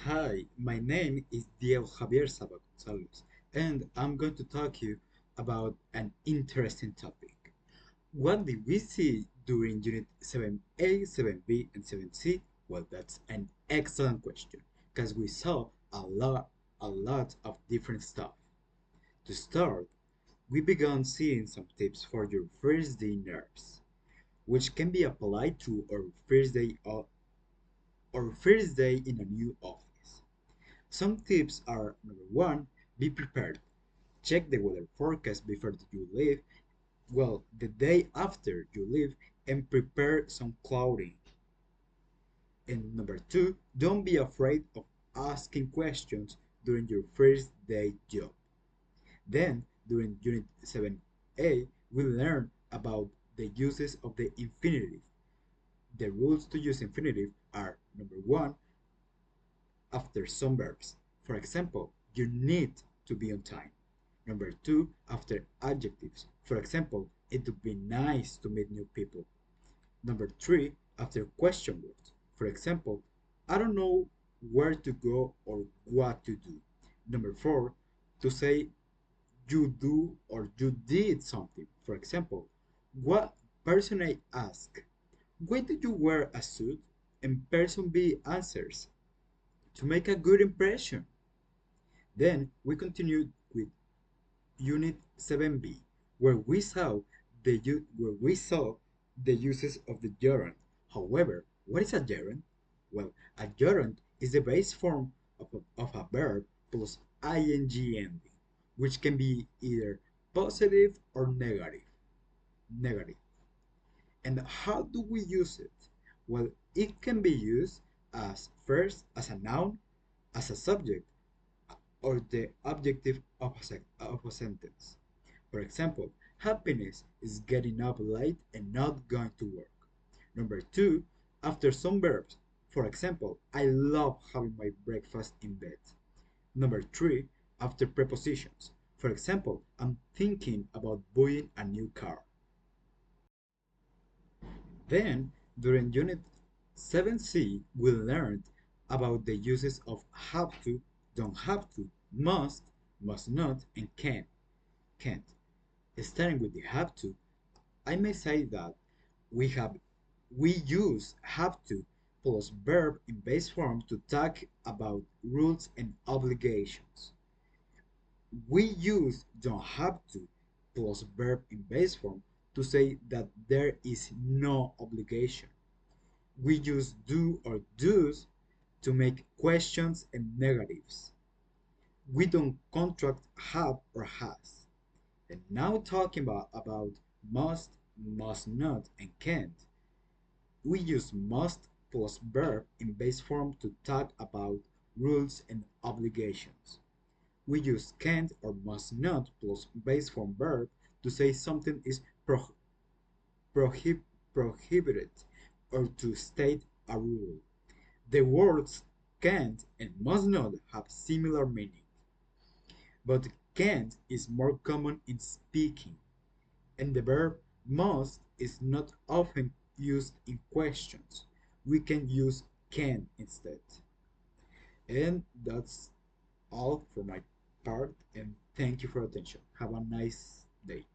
Hi, my name is Diego Javier Gonzalez, and I'm going to talk to you about an interesting topic. What did we see during Unit 7A, 7B, and 7C? Well, that's an excellent question, because we saw a lot of different stuff. To start, we began seeing some tips for your first day nerves, which can be applied to our first day in a new office. Some tips are number one, be prepared. Check the weather forecast before you leave. Well, the day after you leave, and prepare some clothing. And number two, don't be afraid of asking questions during your first day job. Then, during Unit 7A, we learn about the uses of the infinitive. The rules to use infinitive are number one, after some verbs. For example, you need to be on time. Number two, after adjectives. For example, it would be nice to meet new people. Number three, after question words. For example, I don't know where to go or what to do. Number four, to say you do or you did something. For example, what person A ask, why do you wear a suit? And person B answers, to make a good impression. Then we continued with Unit 7B, where we saw the uses of the gerund. However, what is a gerund? Well, a gerund is the base form of a verb plus ing ending, which can be either positive or negative. Negative. And how do we use it? Well, it can be used as first as a noun, as a subject, or the objective of a sentence. For example, happiness is getting up late and not going to work. Number two, after some verbs. For example, I love having my breakfast in bed. Number three, after prepositions. For example, I'm thinking about buying a new car. Then, during Unit 7C, we learned about the uses of have to, don't have to, must not, and can't. Starting with the have to, I may say that we have we use have to plus verb in base form to talk about rules and obligations. We use don't have to plus verb in base form to say that there is no obligation. We use do or does to make questions and negatives. We don't contract have or has. And now talking about must not, and can't, we use must plus verb in base form to talk about rules and obligations. We use can't or must not plus base form verb to say something is prohib- prohibited or to state a rule. The words can't and must not have similar meaning, but can't is more common in speaking, and the verb must is not often used in questions. We can use can instead. And that's all for my part, and thank you for attention. Have a nice day.